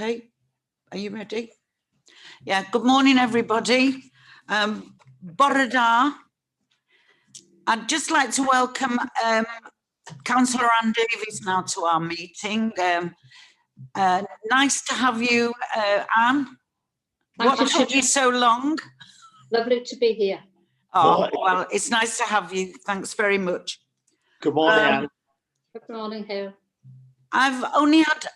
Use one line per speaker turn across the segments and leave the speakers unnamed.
Okay, are you ready? Yeah, good morning, everybody. Bore da. I'd just like to welcome Councillor Anne Davies now to our meeting. Nice to have you, Anne. What took you so long?
Lovely to be here.
Oh, well, it's nice to have you. Thanks very much.
Good morning, Anne.
Good morning, Hugh.
I've only had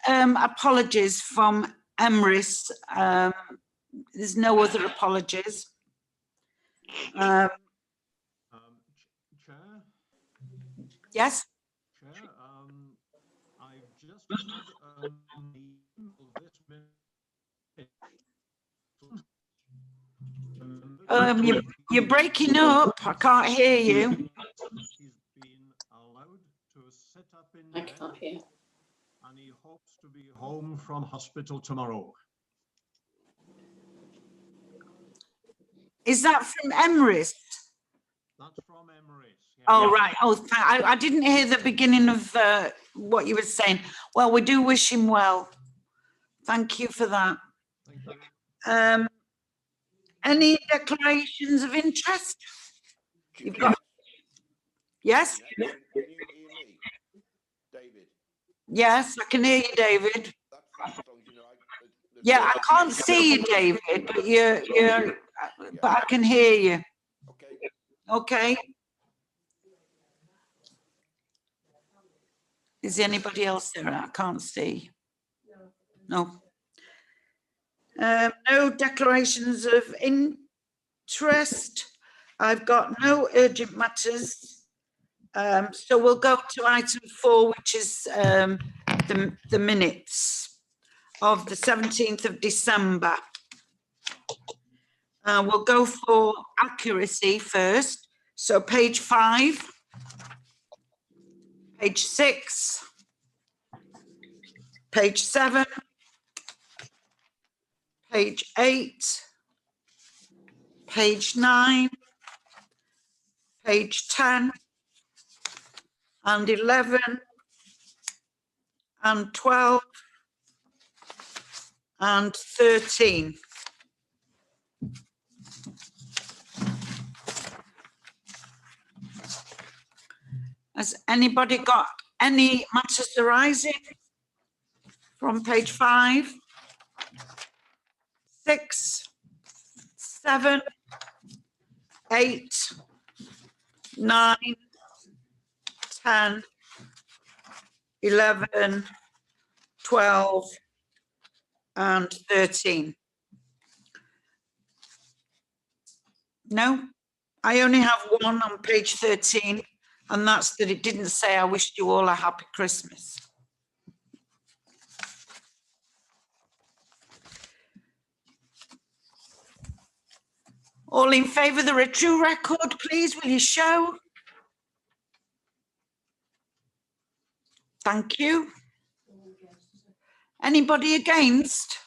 apologies from Emrys. There's no other apologies.
Chair?
Yes?
Chair, I've just had
You're breaking up. I can't hear you.
He's been allowed to sit up in
I
bed
can't hear.
and he hopes to be home from hospital tomorrow.
Is that from Emrys?
That's from Emrys. Yeah.
Oh, right. Oh, I didn't hear the beginning of what you were saying. Well, we do wish him well. Thank you for that.
Thank you.
Any declarations of interest? You've got... Yes?
Can you hear me, David?
Yes, I can hear you, David.
That's as long as you know.
Yeah, I can't see you, David, but but I can hear you.
Okay.
Okay. Is anybody else there? I can't see. No. No declarations of interest. I've got no urgent matters. So we'll go to item 4, which is the minutes of the 17th of December. We'll go for accuracy first. So page 5, page 6, page 7, page 8, page 9, page 10, and 11, and 12, and 13. Has anybody got any matters arising from page 5, 6, 7, 8, 9, 10, 11, 12, and 13? No, I only have one on page 13, and that's that it didn't say I wished you all a happy Christmas. All in favour of the true record, please, will you show? Thank you. Anybody against?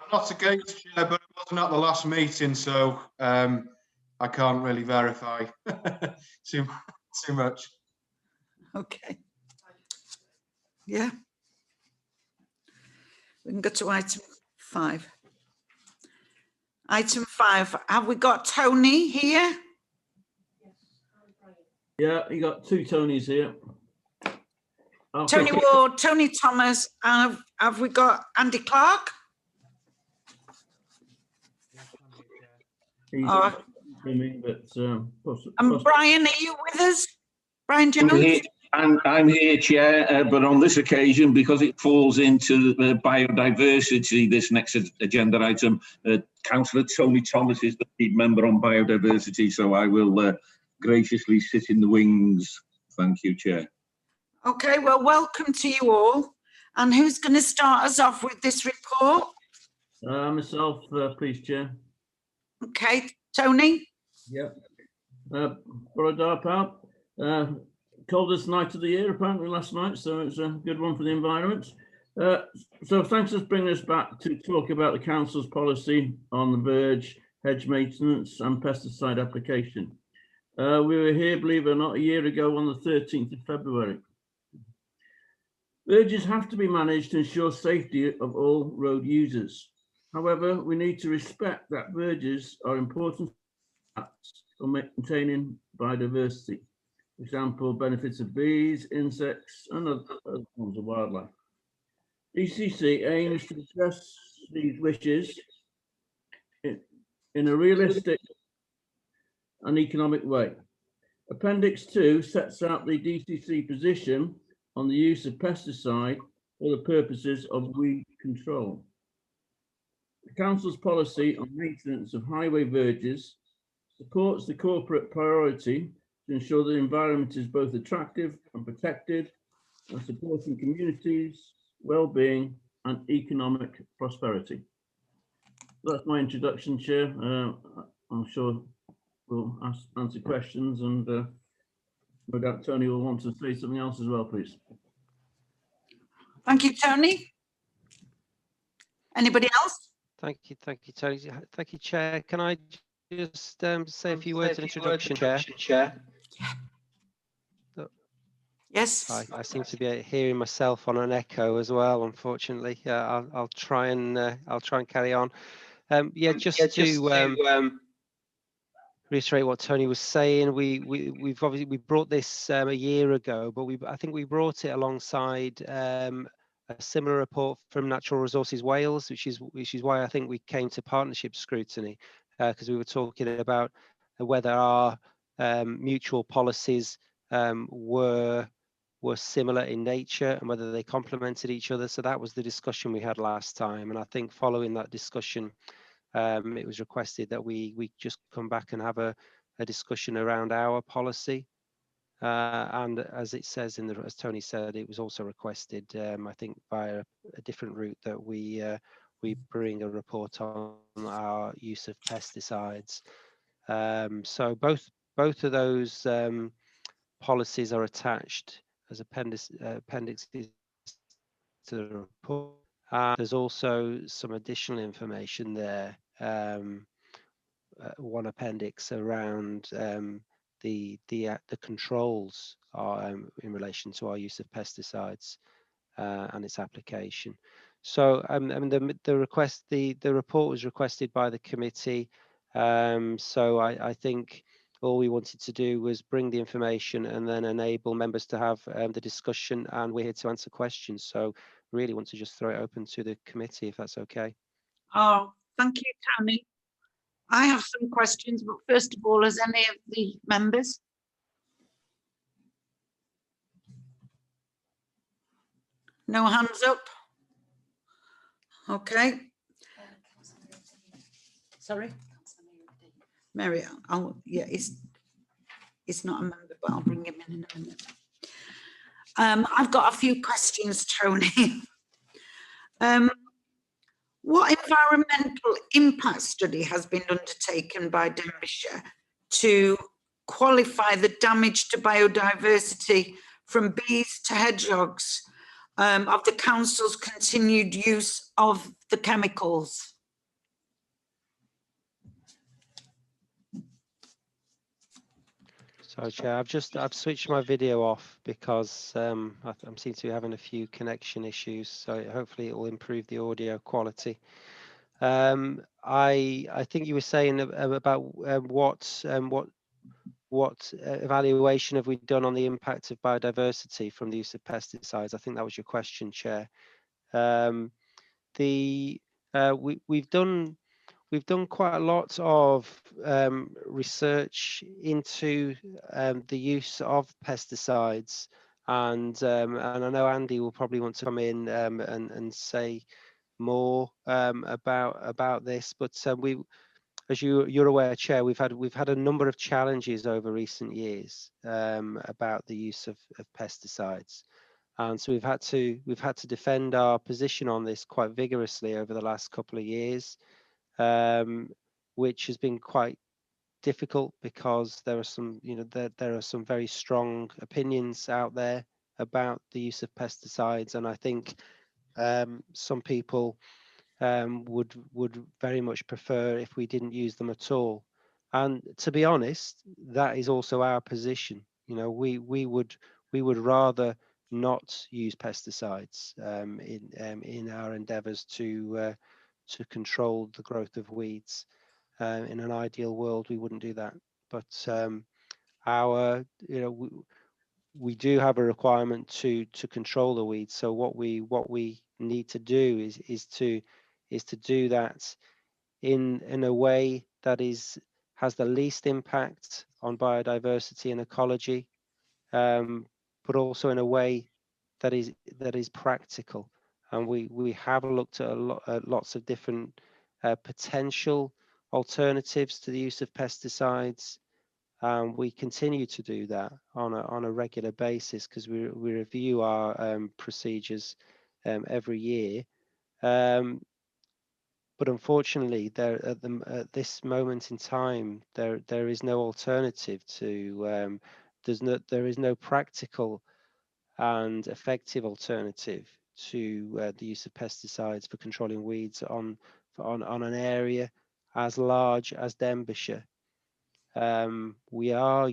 I'm not against, Chair, but it wasn't at the last meeting, so I can't really verify too much.
Okay. Yeah. We can go to item 5. Item 5. Have we got Tony here?
Yeah, you got 2 Tonys here.
Tony Ward, Tony Thomas, and have we got Andy Clark?
He's
Oh.
swimming, but
And Brian, are you with us? Brian Jones?
I'm here, Chair, but on this occasion, because it falls into biodiversity, this next agenda item, Councillor Tony Thomas is the lead member on biodiversity, so I will graciously sit in the wings. Thank you, Chair.
Okay, well, welcome to you all. And who's going to start us off with this report?
myself, please, Chair.
Okay, Tony?
Yep. Coldest night of the year, apparently last night, so it's a good one for the environment. So thanks for bringing us back to talk about the Council's policy on the verge, hedge maintenance and pesticide application. We were here, believe it or not, a year ago on the 13th of February. Verges have to be managed to ensure safety of all road users. However, we need to respect that verges are important for maintaining biodiversity. For example, benefits of bees, insects, and other forms of wildlife. ECC aims to address these wishes in a realistic and economic way. Appendix 2 sets out the DCC position on the use of pesticide for the purposes of weed control. The Council's policy on maintenance of highway verges supports the corporate priority to ensure the environment is both attractive and protected, and supporting communities, well-being and economic prosperity. That's my introduction, Chair. I'm sure we'll answer questions, and no doubt Tony will want to say something else as well, please.
Thank you, Tony. Anybody else?
Thank you, Tony. Thank you, Chair. Can I just say a few words of introduction, Chair?
Yes.
I seem to be hearing myself on an echo as well, unfortunately. I'll try and carry on. Just to reiterate what Tony was saying, we've obviously brought this a year ago, but I think we brought it alongside a similar report from Natural Resources Wales, which is why I think we came to partnership scrutiny, because we were talking about whether our mutual policies were similar in nature and whether they complemented each other. So that was the discussion we had last time, and I think following that discussion, it was requested that we just come back and have a discussion around our policy. And as it says as Tony said, it was also requested, I think, via a different route, that we bring a report on our use of pesticides. So both of those policies are attached as appendixes to the report. There's also some additional information there. One appendix around the controls in relation to our use of pesticides and its application. So I mean, the report was requested by the committee. So I think all we wanted to do was bring the information and then enable members to have the discussion, and we're here to answer questions. So really want to just throw it open to the committee, if that's okay.
Oh, thank you, Tony. I have some questions, but first of all, has any of the members? No hands up? Okay. Sorry? Mary, yeah, it's not a member, but I'll bring him in a minute. I've got a few questions, Tony. What environmental impact study has been undertaken by Denbighshire to qualify the damage to biodiversity from bees to hedgehogs of the council's continued use of the chemicals?
So, Chair, I've switched my video off because I seem to be having a few connection issues. So hopefully it will improve the audio quality. I think you were saying about what evaluation have we done on the impact of biodiversity from the use of pesticides? I think that was your question, Chair. We've done quite a lot of research into the use of pesticides, and I know Andy will probably want to come in and say more about this. But as you're aware, Chair, we've had a number of challenges over recent years about the use of pesticides, and so we've had to defend our position on this quite vigorously over the last couple of years. Which has been quite difficult because there are some, there are some very strong opinions out there about the use of pesticides, and I think some people would very much prefer if we didn't use them at all. And to be honest, that is also our position. We would rather not use pesticides in our endeavours to control the growth of weeds. In an ideal world, we wouldn't do that, but we do have a requirement to control the weeds. So what we need to do is to do that in a way that has the least impact on biodiversity and ecology, but also in a way that is practical. And we have looked at lots of different potential alternatives to the use of pesticides. We continue to do that on a regular basis because we review our procedures every year. But unfortunately, at this moment in time, there is no alternative to there is no practical and effective alternative to the use of pesticides for controlling weeds on an area as large as Denbighshire. We are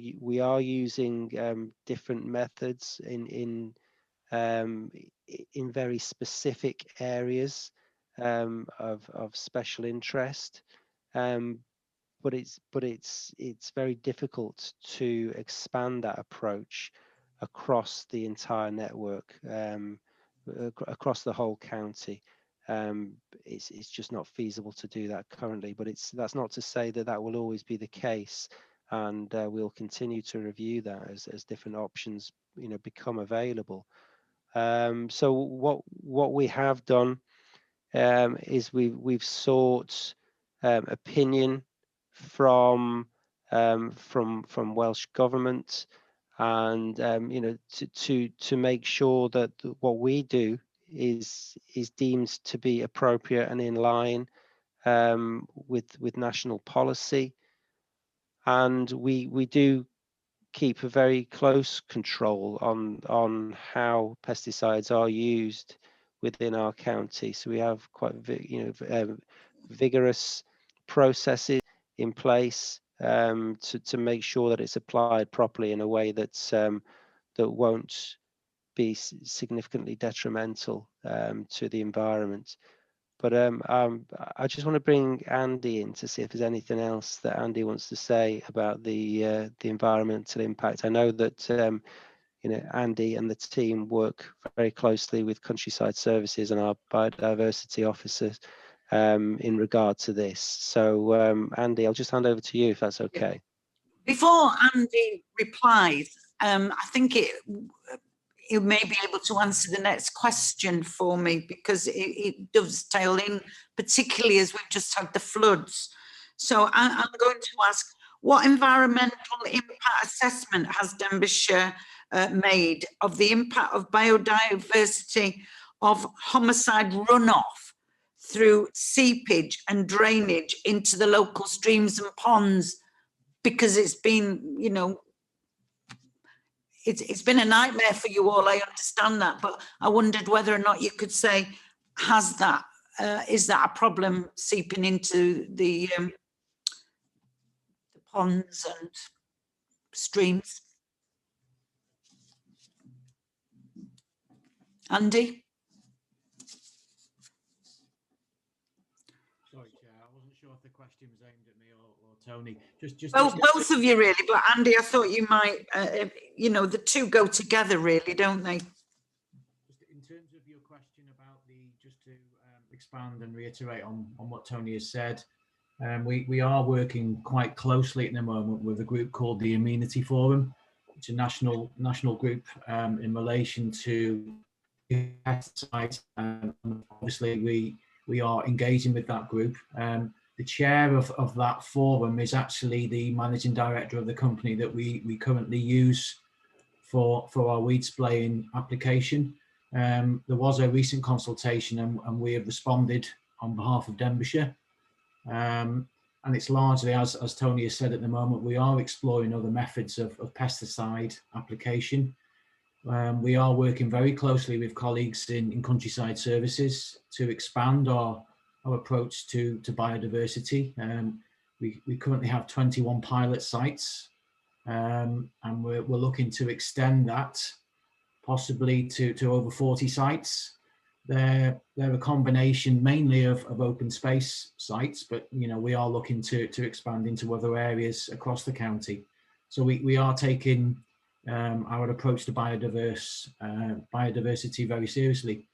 using different methods in very specific areas of special interest, but it's very difficult to expand that approach across the entire network, across the whole county. It's just not feasible to do that currently, but that's not to say that will always be the case, and we'll continue to review that as different options become available. So what we have done is we've sought opinion from Welsh Government, and to make sure that what we do is deemed to be appropriate and in line with national policy. And we do keep a very close control on how pesticides are used within our county. So we have quite vigorous processes in place to make sure that it's applied properly in a way that won't be significantly detrimental to the environment. But I just want to bring Andy in to see if there's anything else that Andy wants to say about the environmental impact. I know that Andy and the team work very closely with Countryside Services and our biodiversity officers in regard to this. So Andy, I'll just hand over to you if that's okay.
Before Andy replies, I think you may be able to answer the next question for me, because it dovetail in, particularly as we've just had the floods. So I'm going to ask, what environmental impact assessment has Denbighshire made of the impact of biodiversity of homicide runoff through seepage and drainage into the local streams and ponds? Because it's been, it's been a nightmare for you all, I understand that, but I wondered whether or not you could say, is that a problem seeping into the ponds and streams? Andy?
Sorry, Chair, I wasn't sure if the question was aimed at me or Tony.
Both of you really, but Andy, I thought you might, the two go together really, don't they?
Just in terms of your question about just to expand and reiterate on what Tony has said, we are working quite closely at the moment with a group called the Amenity Forum. It's a national group in relation to pesticides. Obviously, we are engaging with that group. The chair of that forum is actually the managing director of the company that we currently use for our weed spraying application. There was a recent consultation and we have responded on behalf of Denbighshire. And it's largely, as Tony has said at the moment, we are exploring other methods of pesticide application. We are working very closely with colleagues in Countryside Services to expand our approach to biodiversity. We currently have 21 pilot sites, and we're looking to extend that possibly to over 40 sites. They're a combination mainly of open space sites, but we are looking to expand into other areas across the county. So we are taking our approach to biodiversity very seriously.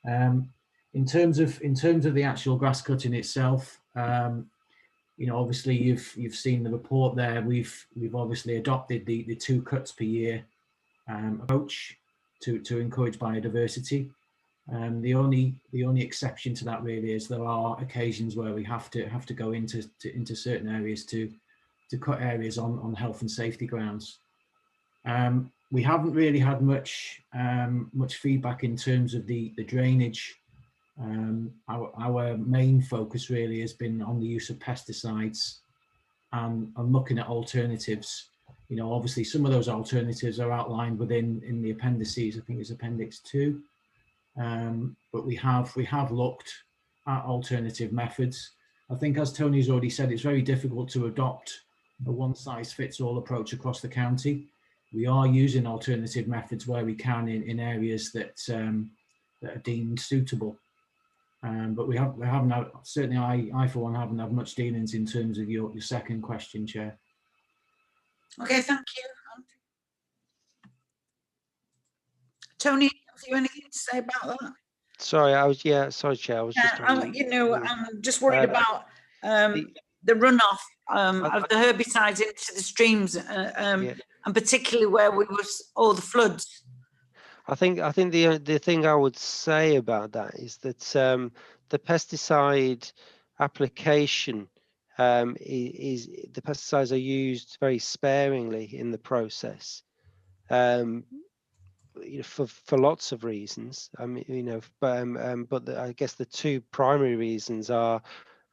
In terms of the actual grass cutting itself, obviously you've seen the report there. We've obviously adopted the 2 cuts per year approach to encourage biodiversity. The only exception to that really is there are occasions where we have to go into certain areas to cut areas on health and safety grounds. We haven't really had much feedback in terms of the drainage. Our main focus really has been on the use of pesticides and looking at alternatives. Obviously some of those alternatives are outlined in the appendices. I think it's Appendix 2. But we have looked at alternative methods. I think, as Tony's already said, it's very difficult to adopt a one-size-fits-all approach across the county. We are using alternative methods where we can in areas that are deemed suitable. But we haven't had, certainly I for one haven't had much dealings in terms of your second question, Chair.
Okay, thank you. Tony, have you anything to say about that?
Sorry, sorry, Chair. I was just.
I'm just worried about the runoff of the herbicides into the streams, and particularly where we was all the floods.
I think the thing I would say about that is that the pesticide application is the pesticides are used very sparingly in the process. For lots of reasons. I mean, but I guess the 2 primary reasons are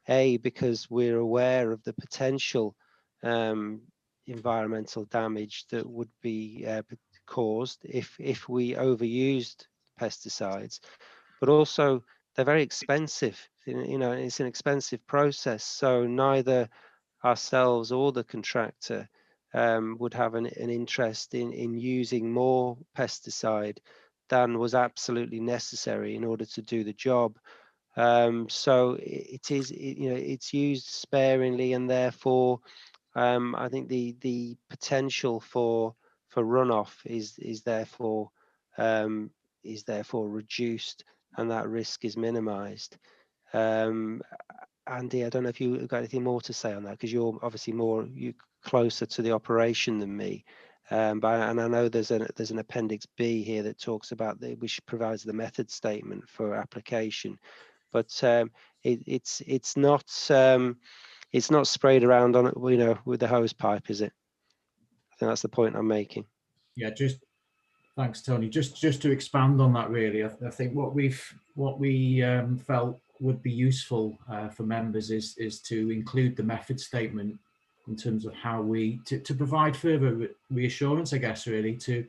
because we're aware of the potential environmental damage that would be caused if we overused pesticides, but also they're very expensive. It's an expensive process, so neither ourselves or the contractor would have an interest in using more pesticide than was absolutely necessary in order to do the job. So it's used sparingly, and therefore I think the potential for runoff is therefore reduced, and that risk is minimized. Andy, I don't know if you've got anything more to say on that, because you're obviously you closer to the operation than me. And I know there's an Appendix B here that talks about which provides the method statement for application, but it's not sprayed around on it, with the hose pipe, is it? I think that's the point I'm making.
Yeah, thanks, Tony. Just to expand on that, really, I think what we felt would be useful for members is to include the method statement in terms of how to provide further reassurance, I guess, really, to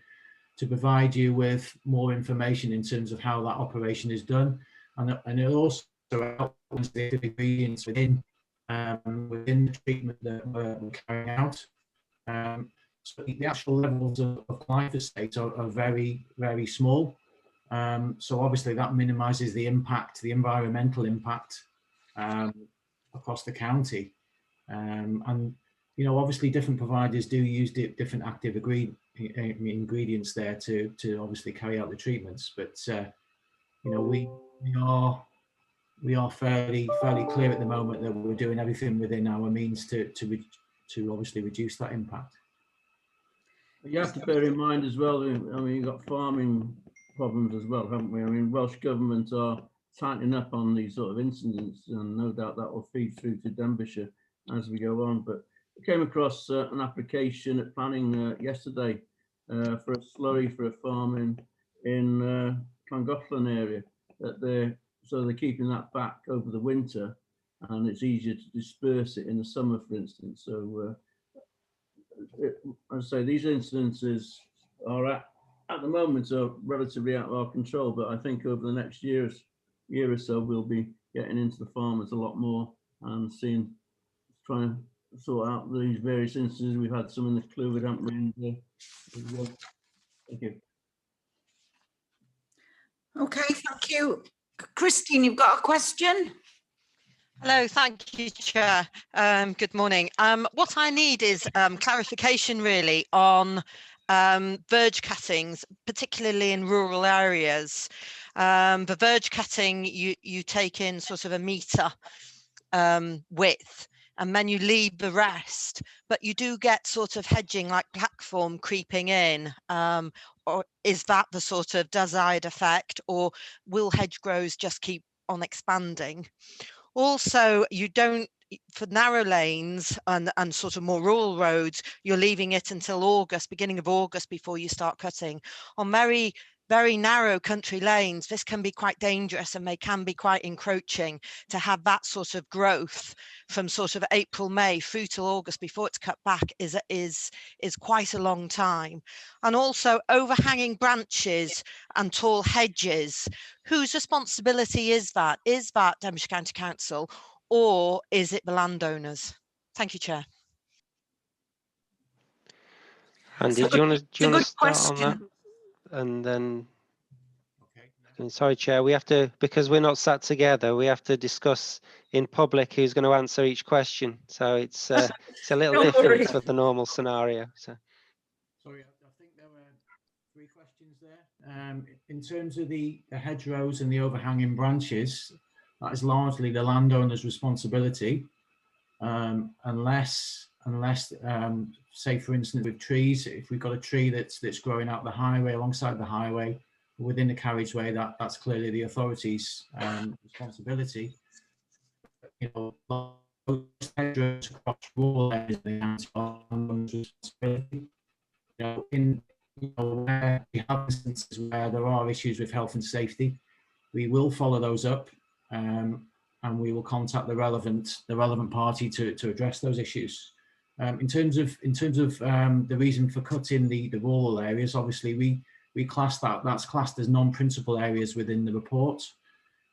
provide you with more information in terms of how that operation is done, and it also outlines the ingredients within the treatment that we're carrying out. So the actual levels of glyphosate are very, very small. So obviously that minimises the impact, the environmental impact across the county. And obviously different providers do use different active ingredients there to obviously carry out the treatments. But we are fairly clear at the moment that we're doing everything within our means to obviously reduce that impact.
You have to bear in mind as well, I mean, you've got farming problems as well, haven't we? I mean, Welsh Government are tightening up on these sort of incidents, and no doubt that will feed through to Denbighshire as we go on. But I came across an application at planning yesterday for a slurry for a farm in Llangollen area. So they're keeping that back over the winter, and it's easier to disperse it in the summer, for instance. So as I say, these incidences are at the moment are relatively out of our control, but I think over the next year or so we'll be getting into the farmers a lot more and trying to sort out these various instances. We've had some in the Clwyd, haven't we? Thank you.
Okay, thank you. Christine, you've got a question?
Hello, thank you, Chair. Good morning. What I need is clarification really on verge cuttings, particularly in rural areas. The verge cutting, you take in sort of a metre width, and then you leave the rest, but you do get sort of hedging like blackthorn creeping in, or is that the sort of desired effect, or will hedge grows just keep on expanding? Also, you don't, for narrow lanes and sort of more rural roads, you're leaving it until August, beginning of August, before you start cutting. On very narrow country lanes, this can be quite dangerous and they can be quite encroaching. To have that sort of growth from sort of April, May through till August before it's cut back is quite a long time. And also overhanging branches and tall hedges, whose responsibility is that? Is that Denbighshire County Council, or is it the landowners? Thank you, Chair.
Andy, do you want to
good
start on that?
question.
And then,
Okay.
sorry, Chair, we have to, because we're not sat together, we have to discuss in public who's going to answer each question. So it's a little
Don't
different
worry.
to the normal scenario. So.
Sorry, I think there were 3 questions there. In terms of the hedgerows and the overhanging branches, that is largely the landowner's responsibility, unless say for instance with trees, if we've got a tree that's growing out the highway, alongside the highway, within the carriageway, that's clearly the authority's responsibility. You know, hedgerows across rural areas, the landowner's responsibility. Where we have instances where there are issues with health and safety, we will follow those up, and we will contact the relevant party to address those issues. In terms of the reason for cutting the rural areas, obviously we class that's classed as non-principal areas within the report.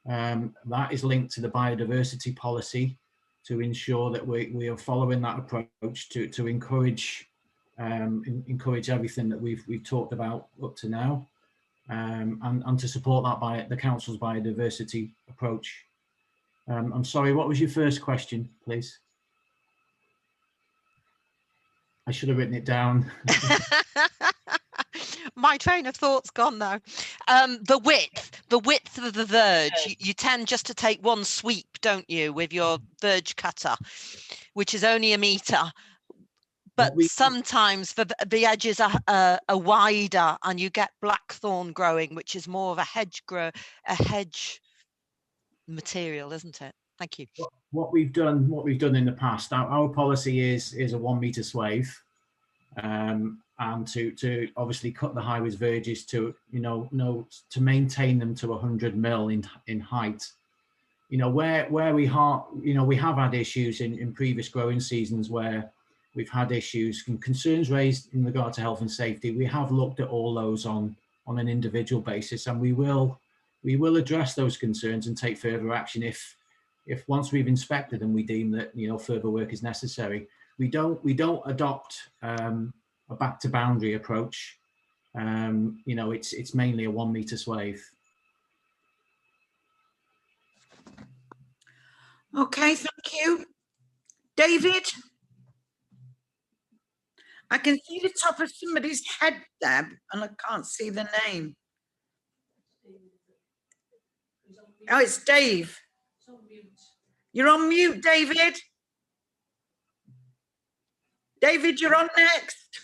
That is linked to the biodiversity policy to ensure that we are following that approach to encourage everything that we've talked about up to now, and to support that by the council's biodiversity approach. I'm sorry, what was your first question, please? I should have written it down.
My train of thought's gone now. The width of the verge, you tend just to take one sweep, don't you, with your verge cutter, which is only a metre. But sometimes the edges are wider and you get blackthorn growing, which is more of a hedge material, isn't it? Thank you.
What we've done in the past, our policy is a 1 metre swathe, and to obviously cut the high-rise verges to to maintain them to 100 mil in height. Where we have had issues in previous growing seasons where we've had issues and concerns raised in regard to health and safety. We have looked at all those on an individual basis, and we will address those concerns and take further action if once we've inspected and we deem that further work is necessary. We don't adopt a back to boundary approach. It's mainly a 1 metre swathe.
Okay, thank you. David? I can see the top of somebody's head there, and I can't see the name. Oh, it's Dave. You're on mute, David. David, you're on next.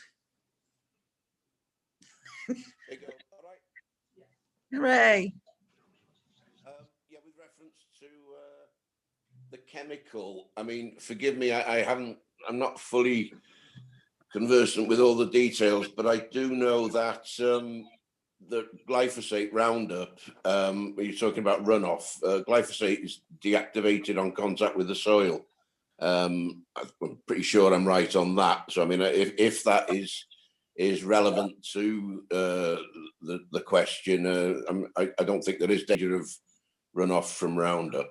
There you go. All right.
Hooray.
Yeah, with reference to the chemical, I mean, forgive me, I'm not fully conversant with all the details, but I do know that the glyphosate Roundup, when you're talking about runoff, glyphosate is deactivated on contact with the soil. I'm pretty sure I'm right on that. So, I mean, if that is relevant to the question, I don't think there is danger of runoff from Roundup.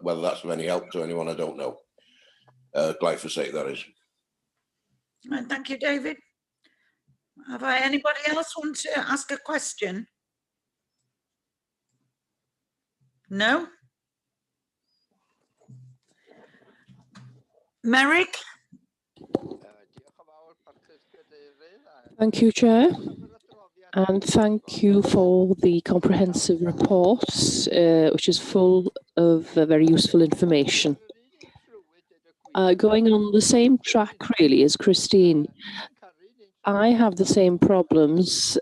Whether that's of any help to anyone, I don't know. Glyphosate, that is.
Right, thank you, David. Have anybody else want to ask a question? No? Merrick?
Thank you, Chair, and thank you for the comprehensive report, which is full of very useful information. Going on the same track, really, as Christine, I have the same problems.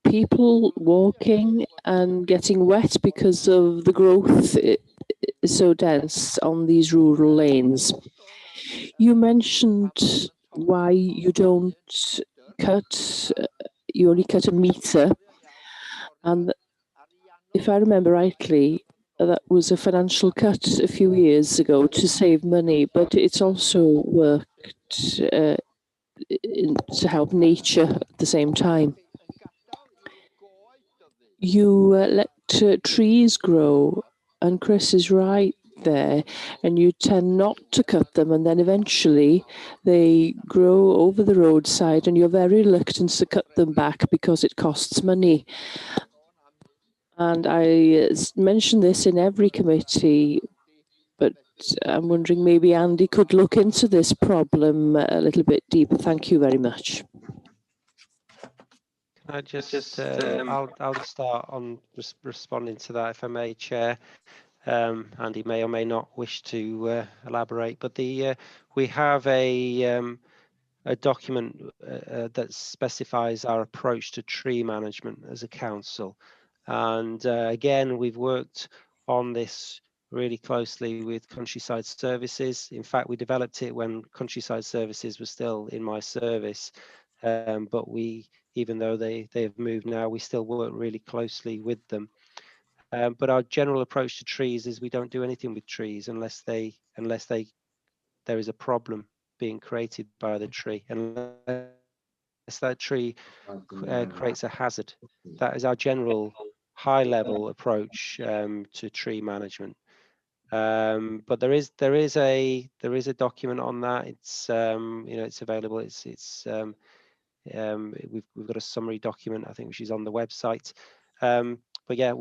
People walking and getting wet because of the growth is so dense on these rural lanes. You mentioned why you don't cut, you only cut a metre, and if I remember rightly, that was a financial cut a few years ago to save money, but it's also worked to help nature at the same time. You let trees grow, and Chris is right there, and you tend not to cut them, and then eventually they grow over the roadside and you're very reluctant to cut them back because it costs money. And I mention this in every committee, but I'm wondering maybe Andy could look into this problem a little bit deeper. Thank you very much.
Can I just, I'll start on responding to that, if I may, Chair. Andy may or may not wish to elaborate, but we have a document that specifies our approach to tree management as a council. And again, we've worked on this really closely with Countryside Services. In fact, we developed it when Countryside Services was still in my service. But even though they have moved now, we still work really closely with them. But our general approach to trees is we don't do anything with trees unless there is a problem being created by the tree, unless that tree creates a hazard. That is our general high-level approach to tree management. But there is a document on that. It's it's available. We've got a summary document, I think, which is on the website. But yeah,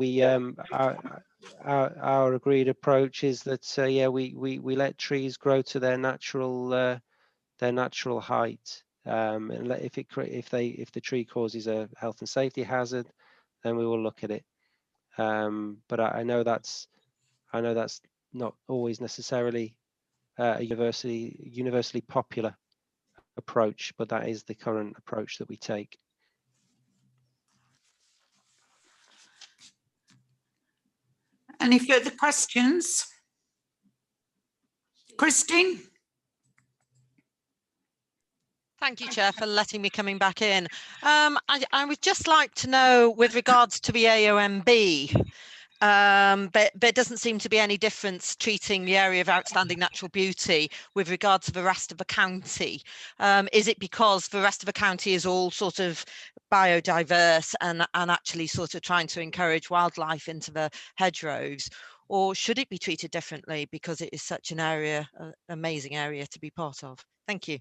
our agreed approach is that we let trees grow to their natural height. And if the tree causes a health and safety hazard, then we will look at it. But I know that's not always necessarily a universally popular approach, but that is the current approach that we take.
Any further questions? Christine?
Thank you, Chair, for letting me coming back in. I would just like to know, with regards to the AOMB, but there doesn't seem to be any difference treating the area of outstanding natural beauty with regard to the rest of the county. Is it because the rest of the county is all sort of biodiverse and actually sort of trying to encourage wildlife into the hedgerows? Or should it be treated differently because it is such an area, an amazing area to be part of? Thank you.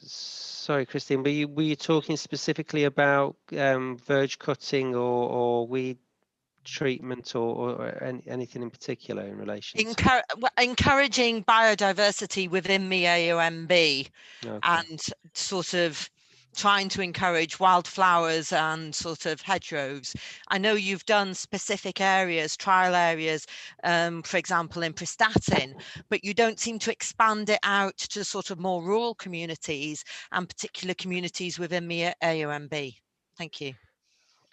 Sorry, Christine, were you talking specifically about verge cutting or weed treatment or anything in particular in relation to
encouraging biodiversity within the AOMB? Okay. And sort of trying to encourage wildflowers and sort of hedgerows. I know you've done specific areas, trial areas, for example, in Prestatyn, but you don't seem to expand it out to sort of more rural communities and particular communities within the AOMB. Thank you.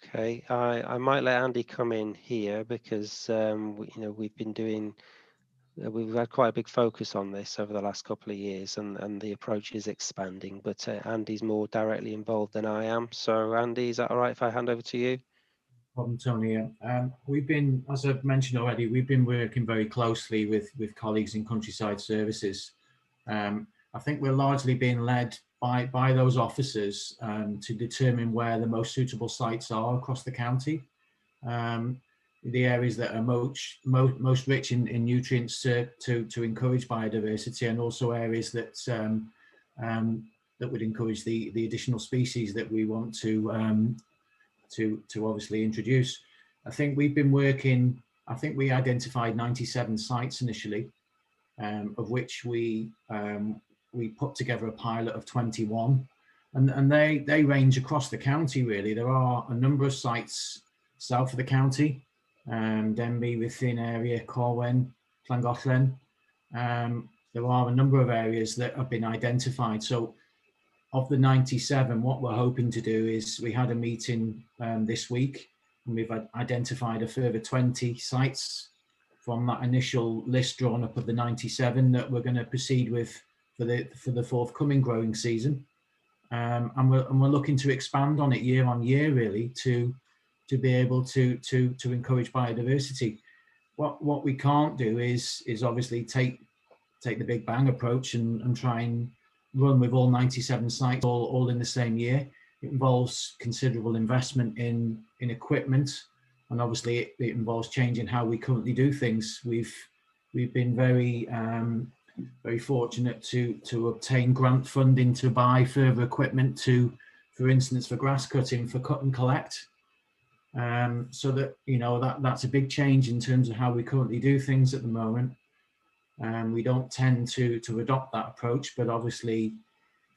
Okay, I might let Andy come in here because we've had quite a big focus on this over the last couple of years, and the approach is expanding, but Andy's more directly involved than I am. So Andy, is that all right if I hand over to you?
Problem, Tony. We've been, as I've mentioned already, we've been working very closely with colleagues in Countryside Services. I think we're largely being led by those officers to determine where the most suitable sites are across the county. The areas that are most rich in nutrients to encourage biodiversity, and also areas that that would encourage the additional species that we want to to obviously introduce. I think we've been working, I think we identified 97 sites initially, of which we put together a pilot of 21, and they range across the county really. There are a number of sites south of the county, Denby, Ruthin area, Corwen, Llangollen. There are a number of areas that have been identified. So of the 97, what we're hoping to do is, we had a meeting this week, and we've identified a further 20 sites from that initial list drawn up of the 97 that we're going to proceed with for the forthcoming growing season. And we're looking to expand on it year on year really to be able to encourage biodiversity. What we can't do is obviously take the big bang approach and try and run with all 97 sites all in the same year. It involves considerable investment in equipment, and obviously it involves changing how we currently do things. We've been very fortunate to obtain grant funding to buy further equipment for instance, for grass cutting, for cut and collect. So that, you know, that's a big change in terms of how we currently do things at the moment. We don't tend to adopt that approach, but obviously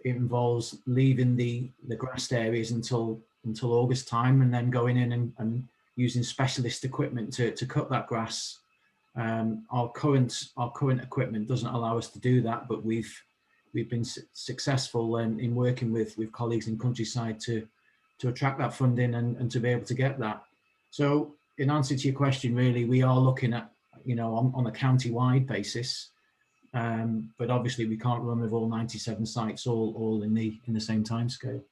it involves leaving the grassed areas until August time, and then going in and using specialist equipment to cut that grass. Our current equipment doesn't allow us to do that, but we've been successful in working with colleagues in Countryside to attract that funding and to be able to get that. So in answer to your question, really, we are looking at, you know, on a county-wide basis, but obviously we can't run with all 97 sites all in the same time scale.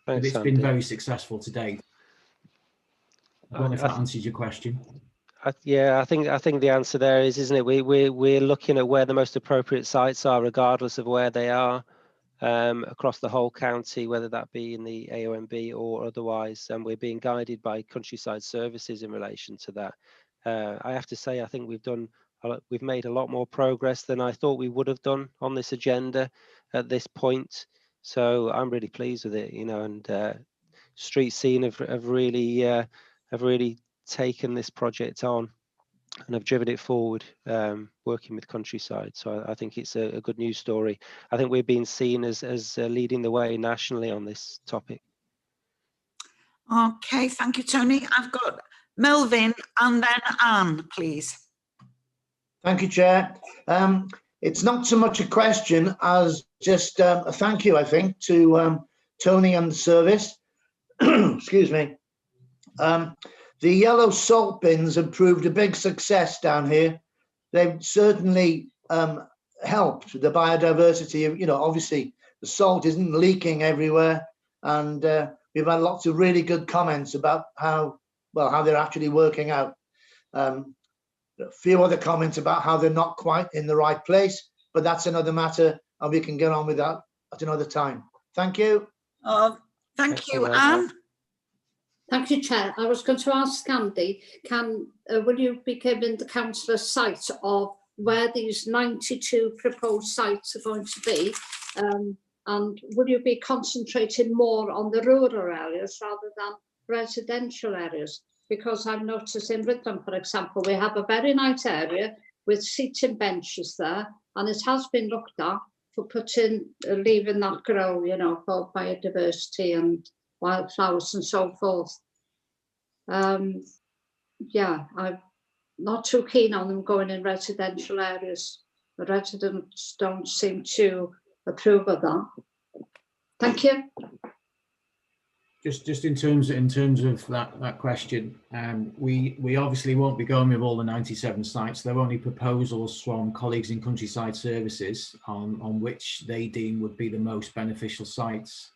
But it's been very successful to date. I don't know if that answers your question.
Yeah, I think the answer there is, isn't it? We're looking at where the most appropriate sites are, regardless of where they are, across the whole county, whether that be in the AONB or otherwise, and we're being guided by Countryside Services in relation to that. I have to say, I think we've made a lot more progress than I thought we would have done on this agenda at this point. So I'm really pleased with it, you know, and Street Scene have really taken this project on and have driven it forward, working with Countryside. So I think it's a good news story. I think we're being seen as leading the way nationally on this topic.
Okay, thank you, Tony. I've got Melvin and then Anne, please.
Thank you, Chair. It's not so much a question as just a thank you, I think, to Tony and the service. Excuse me. The yellow salt bins have proved a big success down here. They've certainly helped the biodiversity. You know, obviously the salt isn't leaking everywhere, and we've had lots of really good comments about how they're actually working out. A few other comments about how they're not quite in the right place, but that's another matter, and we can get on with that at another time. Thank you.
Thank you, Anne.
Thank you, Chair. I was going to ask Andy, will you be giving the councillor a site of where these 92 proposed sites are going to be? And will you be concentrating more on the rural areas rather than residential areas? Because I've noticed in Rhythm, for example, we have a very nice area with seating benches there, and it has been looked at for leaving that grow, you know, for biodiversity and wildflowers and so forth. Yeah, I'm not too keen on them going in residential areas. The residents don't seem to approve of that. Thank you.
Just in terms of that question, we obviously won't be going with all the 97 sites. They're only proposals from colleagues in Countryside Services on which they deem would be the most beneficial sites.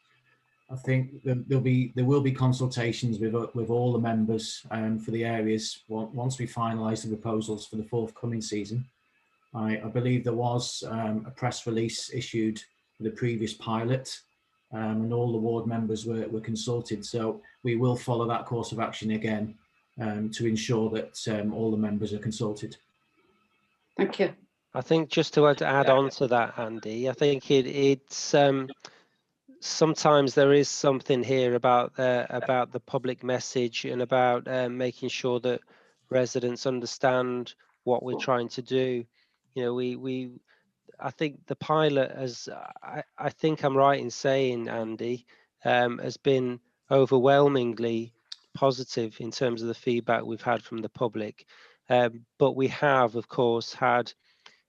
I think there will be consultations with all the members for the areas once we finalise the proposals for the forthcoming season. I believe there was a press release issued for the previous pilot, and all the ward members were consulted. So we will follow that course of action again to ensure that all the members are consulted.
Thank you.
I think just to add on to that, Andy, I think it's sometimes there is something here about the public message and about making sure that residents understand what we're trying to do. You know, I think the pilot has, I think I'm right in saying, Andy, has been overwhelmingly positive in terms of the feedback we've had from the public. But we have, of course, had,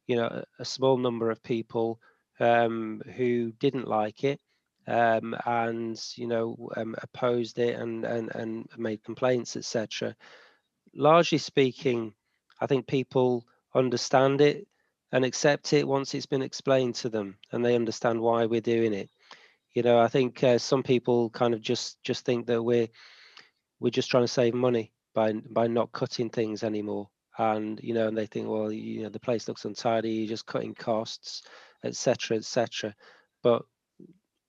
you know, a small number of people who didn't like it and, you know, opposed it and made complaints, etc. Largely speaking, I think people understand it and accept it once it's been explained to them and they understand why we're doing it. You know, I think some people kind of just think that we're just trying to save money by not cutting things anymore. And, you know, and they think, well, you know, the place looks untidy, you're just cutting costs, etc., etc. But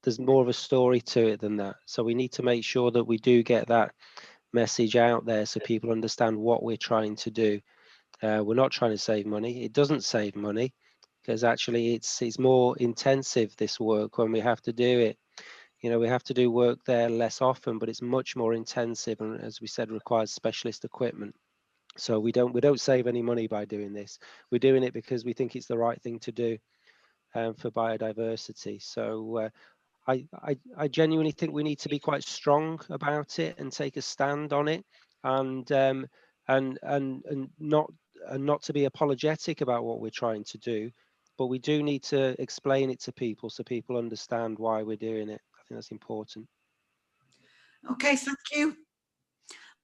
there's more of a story to it than that. So we need to make sure that we do get that message out there so people understand what we're trying to do. We're not trying to save money. It doesn't save money because actually it's more intensive, this work, when we have to do it. You know, we have to do work there less often, but it's much more intensive and, as we said, requires specialist equipment. So we don't save any money by doing this. We're doing it because we think it's the right thing to do for biodiversity. So I genuinely think we need to be quite strong about it and take a stand on it, and not to be apologetic about what we're trying to do, but we do need to explain it to people so people understand why we're doing it. I think that's important.
Okay, thank you.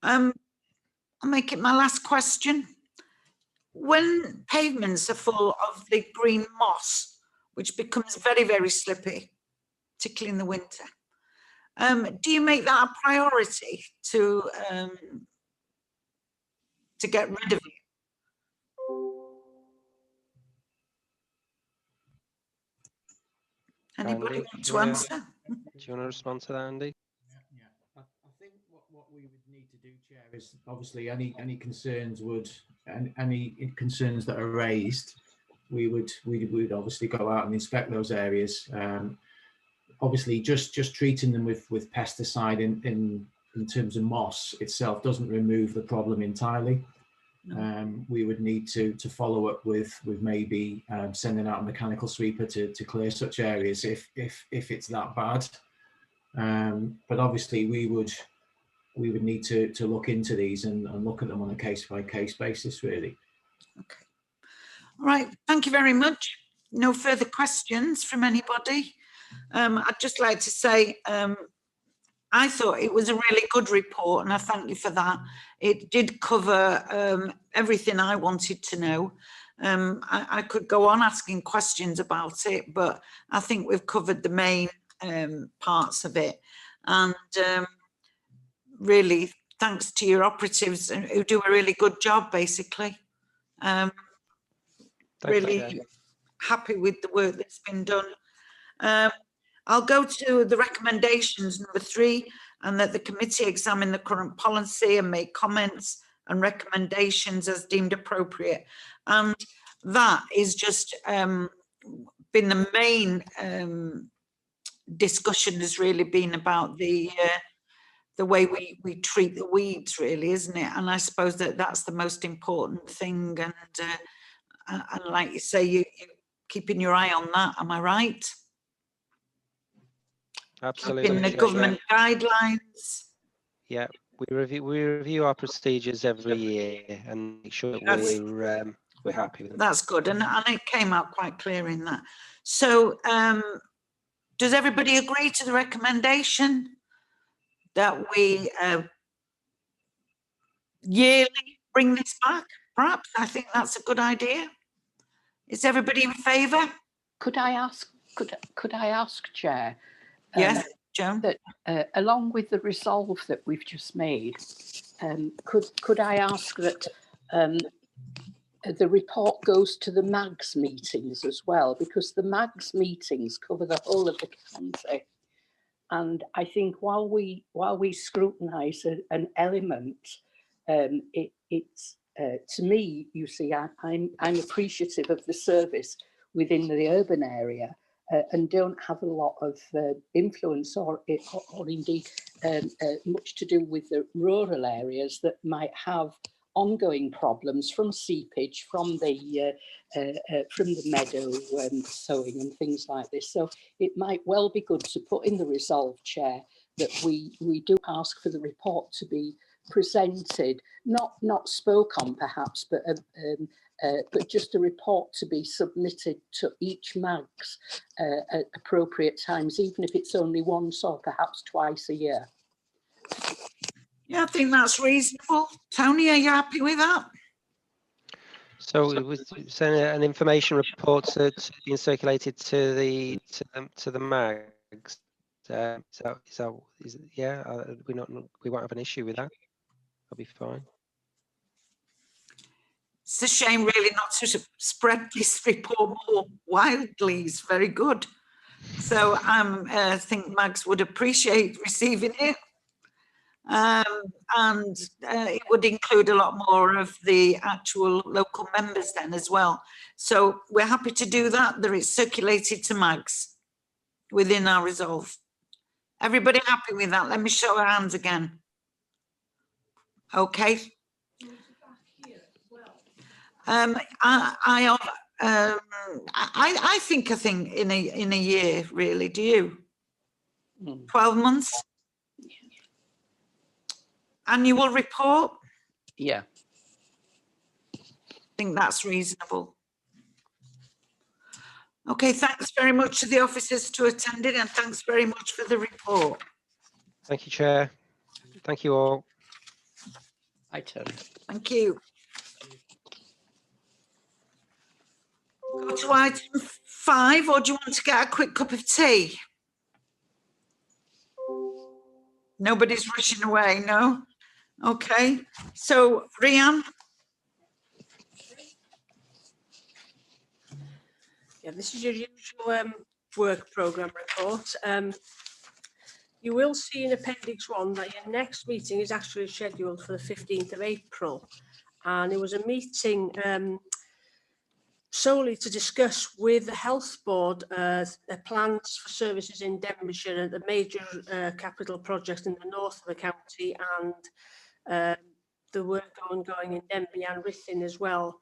I'll make it my last question. When pavements are full of the green moss, which becomes very, very slippy, particularly in the winter, do you make that a priority to get rid of it? Anybody
Andy,
want to answer?
do you want to respond to that, Andy?
Yeah. I think what we would need to do, Chair, is obviously any concerns any concerns that are raised, we would obviously go out and inspect those areas. Obviously, just treating them with pesticide in terms of moss itself doesn't remove the problem entirely. No. We would need to follow up with maybe sending out a mechanical sweeper to clear such areas if it's that bad. But obviously we would need to look into these and look at them on a case-by-case basis, really.
Okay. All right. Thank you very much. No further questions from anybody. I'd just like to say I thought it was a really good report, and I thank you for that. It did cover everything I wanted to know. I could go on asking questions about it, but I think we've covered the main parts of it. And really, thanks to your operatives who do a really good job, basically. Really happy with the work that's been done. I'll go to the recommendations, number 3, and that the committee examine the current policy and make comments and recommendations as deemed appropriate. And that is just been the main discussion, has really been about the way we treat the weeds, really, isn't it? And I suppose that's the most important thing. And like you say, you're keeping your eye on that. Am I right?
Absolutely.
In the government guidelines.
Yeah, we review our procedures every year and make sure that we're happy with them.
That's good, and it came out quite clear in that. So does everybody agree to the recommendation that we yearly bring this back? Perhaps I think that's a good idea. Is everybody in favour?
Could I ask, Chair?
Yes, Joan.
That along with the resolve that we've just made, could I ask that the report goes to the MAGS meetings as well, because the MAGS meetings cover the whole of the county, and I think while we scrutinise an element, it's to me, you see, I'm appreciative of the service within the urban area. and don't have a lot of influence or indeed much to do with the rural areas that might have ongoing problems from seepage, from the meadow sowing and things like this. So it might well be good to put in the resolve, Chair, that we do ask for the report to be presented, not spoke on perhaps, but just a report to be submitted to each MAGS at appropriate times, even if it's only once or perhaps twice a year.
Yeah, I think that's reasonable. Tony, are you happy with that?
So it was sending an information report being circulated to the MAGs. Yeah, we won't have an issue with that. I'll be fine.
It's a shame really not to spread this report more widely. It's very good. So I think Mags would appreciate receiving it. And it would include a lot more of the actual local members then as well. So we're happy to do that. There is circulated to Mags within our resolve. Everybody happy with that? Let me show our hands again. Okay. I think in a year, really. Do you? 12 months. Annual report.
Yeah.
I think that's reasonable. Okay, thanks very much to the officers to attend it, and thanks very much for the report.
Thank you, Chair. Thank you all.
Hi, Tony.
Thank you. Go to item 5, or do you want to get a quick cup of tea? Nobody's rushing away, no? Okay, so Rhian.
Yeah, this is your usual work programme report. You will see in Appendix 1 that your next meeting is actually scheduled for the 15th of April. And it was a meeting solely to discuss with the Health Board the plans for services in Denbighshire and the major capital projects in the north of the county, and the work ongoing in Denby and Ruthin as well.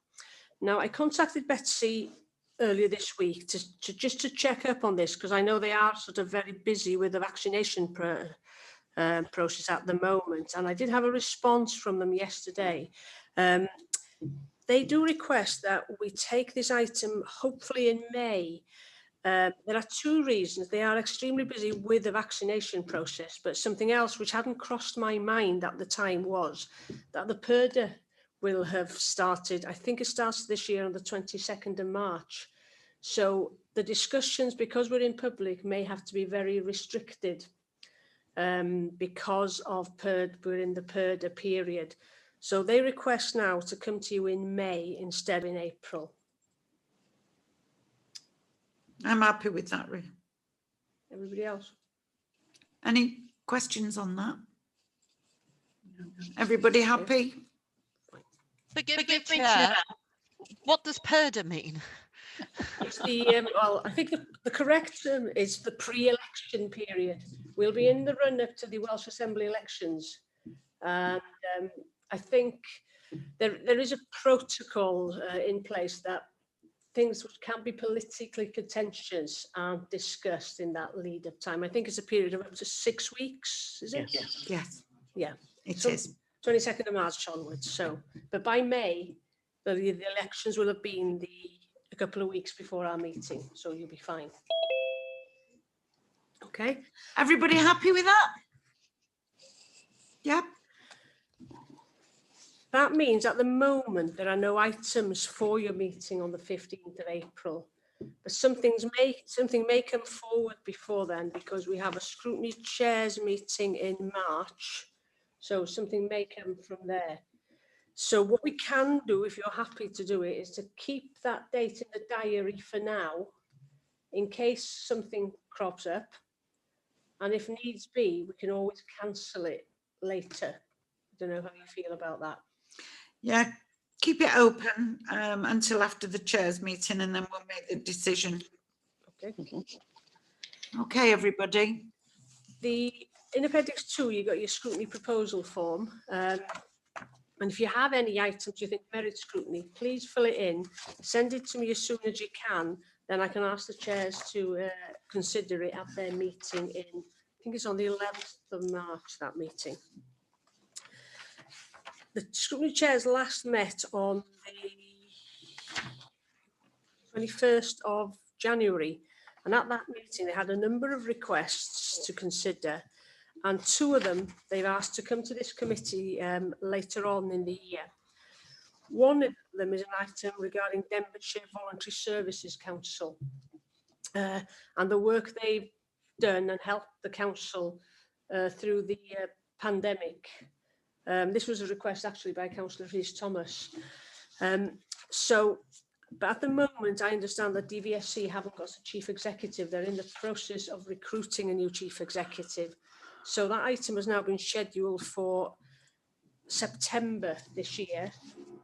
Now, I contacted Betsy earlier this week just to check up on this, because I know they are sort of very busy with the vaccination process at the moment, and I did have a response from them yesterday. They do request that we take this item hopefully in May. There are 2 reasons. They are extremely busy with the vaccination process, but something else which hadn't crossed my mind at the time was that the PERDA will have started. I think it starts this year on the 22nd of March. So the discussions, because we're in public, may have to be very restricted because of we're in the PERDA period. So they request now to come to you in May instead of in April.
I'm happy with that, Rhian.
Everybody else?
Any questions on that? Everybody happy?
Forgive me, Chair. What does PERDA mean?
It's the well, I think the correct term is the pre-election period. We'll be in the run-up to the Welsh Assembly elections, and I think there is a protocol in place that things which can be politically contentious aren't discussed in that lead-up time. I think it's a period of up to 6 weeks, is it?
Yes. Yes.
Yeah,
it is.
22nd of March onwards. So, but by May, the elections will have been a couple of weeks before our meeting, so you'll be fine. Okay.
Everybody happy with that? Yeah.
That means at the moment there are no items for your meeting on the 15th of April, but something may come forward before then, because we have a scrutiny chairs meeting in March, so something may come from there. So what we can do, if you're happy to do it, is to keep that date in the diary for now, in case something crops up, and if needs be, we can always cancel it later. I don't know how you feel about that.
Yeah, keep it open until after the chairs meeting, and then we'll make the decision. Okay, everybody.
In Appendix 2, you got your scrutiny proposal form. And if you have any items you think merit scrutiny, please fill it in, send it to me as soon as you can. Then I can ask the chairs to consider it at their meeting I think it's on the 11th of March, that meeting. The scrutiny chairs last met on the 21st of January. And at that meeting, they had a number of requests to consider. And 2 of them, they've asked to come to this committee later on in the year. One of them is an item regarding Denbighshire Voluntary Services Council and the work they've done and helped the council through the pandemic. This was a request actually by Councillor Rhys Thomas. But at the moment, I understand that DVSC haven't got a chief executive. They're in the process of recruiting a new chief executive. So that item has now been scheduled for September this year.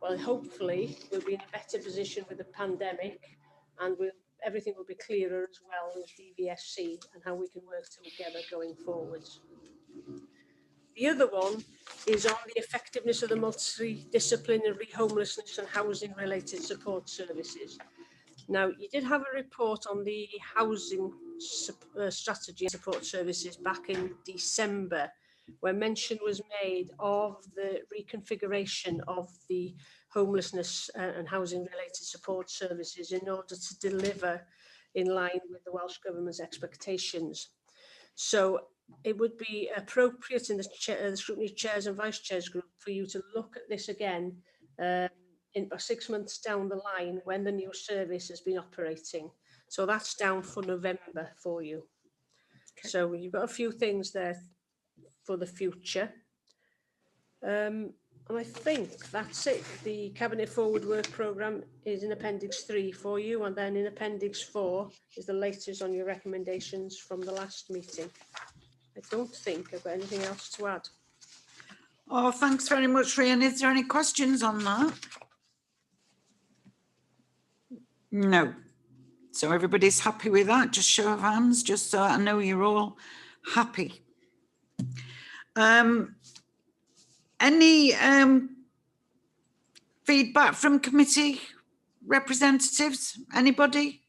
Well, hopefully we'll be in a better position with the pandemic, and everything will be clearer as well with DVSC and how we can work together going forwards. The other one is on the effectiveness of the multidisciplinary homelessness and housing related support services. Now, you did have a report on the housing strategy and support services back in December, where mention was made of the reconfiguration of the homelessness and housing related support services in order to deliver in line with the Welsh Government's expectations. So it would be appropriate in the scrutiny chairs and vice chairs group for you to look at this again in about 6 months down the line when the new service has been operating. So that's down for November for you. Okay. So you've got a few things there for the future. And I think that's it. The Cabinet Forward Work Programme is in Appendix 3 for you, and then in Appendix 4 is the latest on your recommendations from the last meeting. I don't think I've got anything else to add.
Oh, thanks very much, Rhian. Is there any questions on that? No. So everybody's happy with that? Just show of hands, just so I know you're all happy. Any feedback from committee representatives? Anybody?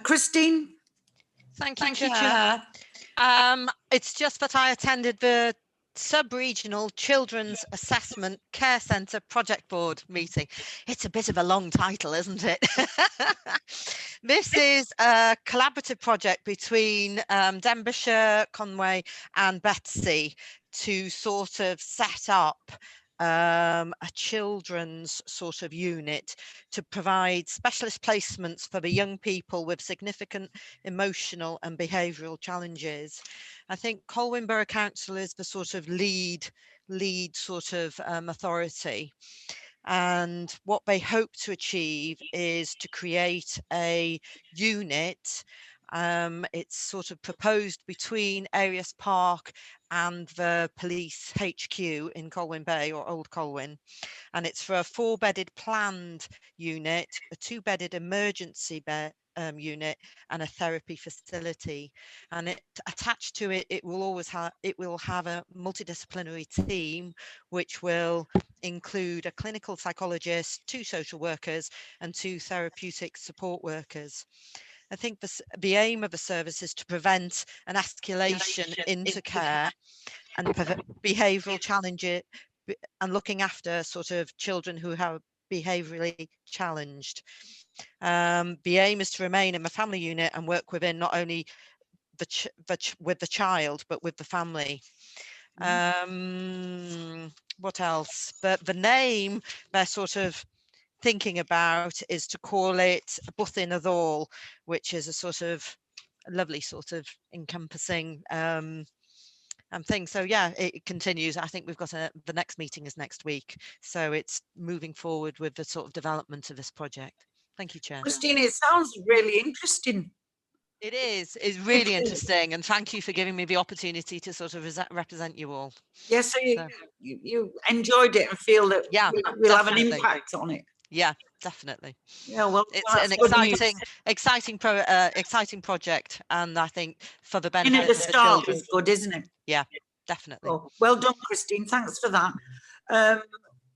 Christine?
Thank you, Chair. It's just that I attended the Sub-Regional Children's Assessment Care Centre Project Board meeting. It's a bit of a long title, isn't it? This is a collaborative project between Denbighshire, Conway and Betsy to sort of set up a children's sort of unit to provide specialist placements for the young people with significant emotional and behavioural challenges. I think Colwyn Borough Council is the sort of lead sort of authority. And what they hope to achieve is to create a unit. It's sort of proposed between Arias Park and the police HQ in Colwyn Bay or Old Colwyn. And it's for a 4-bedded planned unit, a 2-bedded emergency bed unit and a therapy facility. And attached to it, it will have a multidisciplinary team, which will include a clinical psychologist, 2 social workers and 2 therapeutic support workers. I think the aim of the service is to prevent an escalation into care and behavioural challenges and looking after sort of children who have behaviourally challenged. The aim is to remain in the family unit and work within not only with the child, but with the family. What else? But the name they're sort of thinking about is to call it Bwthyn y Ddôl, which is a sort of lovely sort of encompassing thing. So yeah, it continues. I think we've got the next meeting is next week. So it's moving forward with the sort of development of this project. Thank you, Chair.
Christine, it sounds really interesting.
It is. It's really interesting. And thank you for giving me the opportunity to sort of represent you all.
Yes, so you enjoyed it and feel that we'll have an impact on it.
Yeah, definitely.
Yeah, well,
It's
that's
an
good news.
exciting project, and I think for the
In
benefit
at the
of the
start
children.
is good, isn't it?
Yeah, definitely.
Oh, well done, Christine. Thanks for that.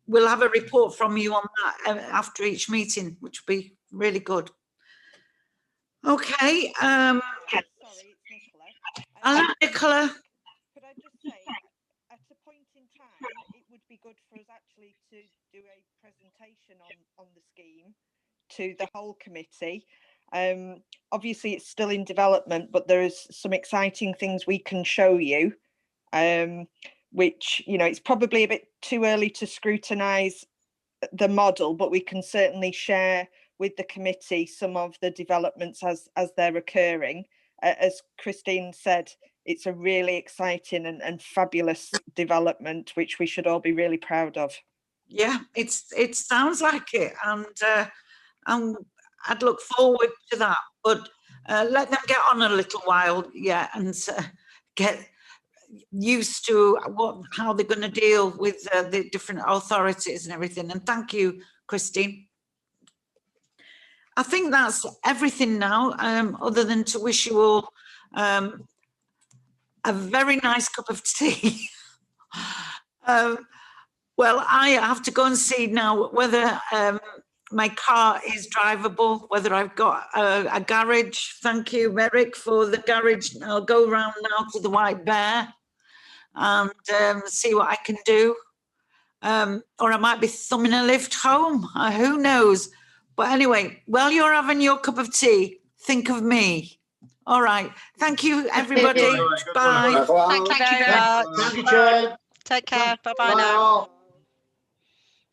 We'll have a report from you on that after each meeting, which will be really good. Okay.
Sorry, it's Nicola.
Hello, Nicola.
Could I just say, at a point in time, it would be good for us actually to do a presentation on the scheme to the whole committee. Obviously, it's still in development, but there is some exciting things we can show you, which, you know, it's probably a bit too early to scrutinise the model, but we can certainly share with the committee some of the developments as they're occurring. As Christine said, it's a really exciting and fabulous development, which we should all be really proud of.
Yeah, it sounds like it, and I'd look forward to that. But let them get on a little while, yeah, and get used to how they're going to deal with the different authorities and everything. And thank you, Christine. I think that's everything now, other than to wish you all a very nice cup of tea. Well, I have to go and see now whether my car is drivable, whether I've got a garage. Thank you, Merrick, for the garage. I'll go round now to the White Bear and see what I can do. Or I might be thumbing a lift home. Who knows? But anyway, while you're having your cup of tea, think of me. All right. Thank you, everybody. Bye.
Thank you very much.
Thank you, Chair.
Take care. Bye-bye
Bye
now.
all.